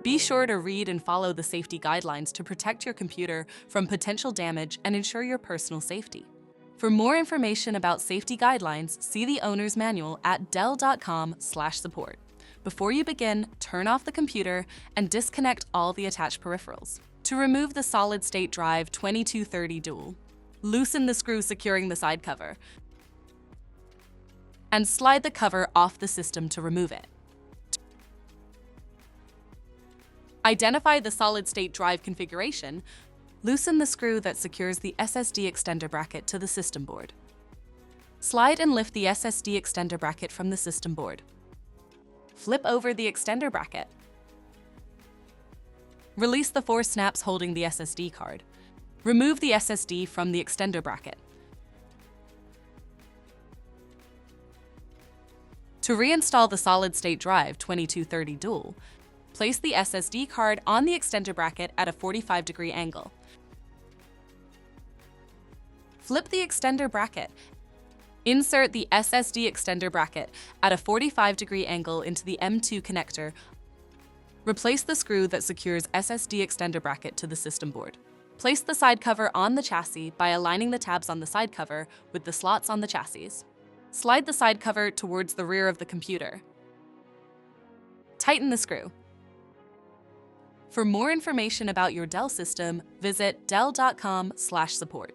Be sure to read and follow the safety guidelines to protect your computer from potential damage and ensure your personal safety. For more information about safety guidelines, see the owner's manual at dell.com/support. Before you begin, turn off the computer and disconnect all the attached peripherals. To remove the solid-state drive 2230 dual, loosen the screw securing the side cover and slide the cover off the system to remove it. Identify the solid-state drive configuration. Loosen the screw that secures the SSD extender bracket to the system board. Slide and lift the SSD extender bracket from the system board. Flip over the extender bracket. Release the 4 snaps holding the SSD card. Remove the SSD from the extender bracket. To reinstall the solid-state drive 2230 dual, place the SSD card on the extender bracket at a 45-degree angle. Flip the extender bracket. Insert the SSD extender bracket at a 45-degree angle into the M2 connector. Replace the screw that secures SSD extender bracket to the system board. Place the side cover on the chassis by aligning the tabs on the side cover with the slots on the chassis. Slide the side cover towards the rear of the computer. Tighten the screw. For more information about your Dell system, visit dell.com/support.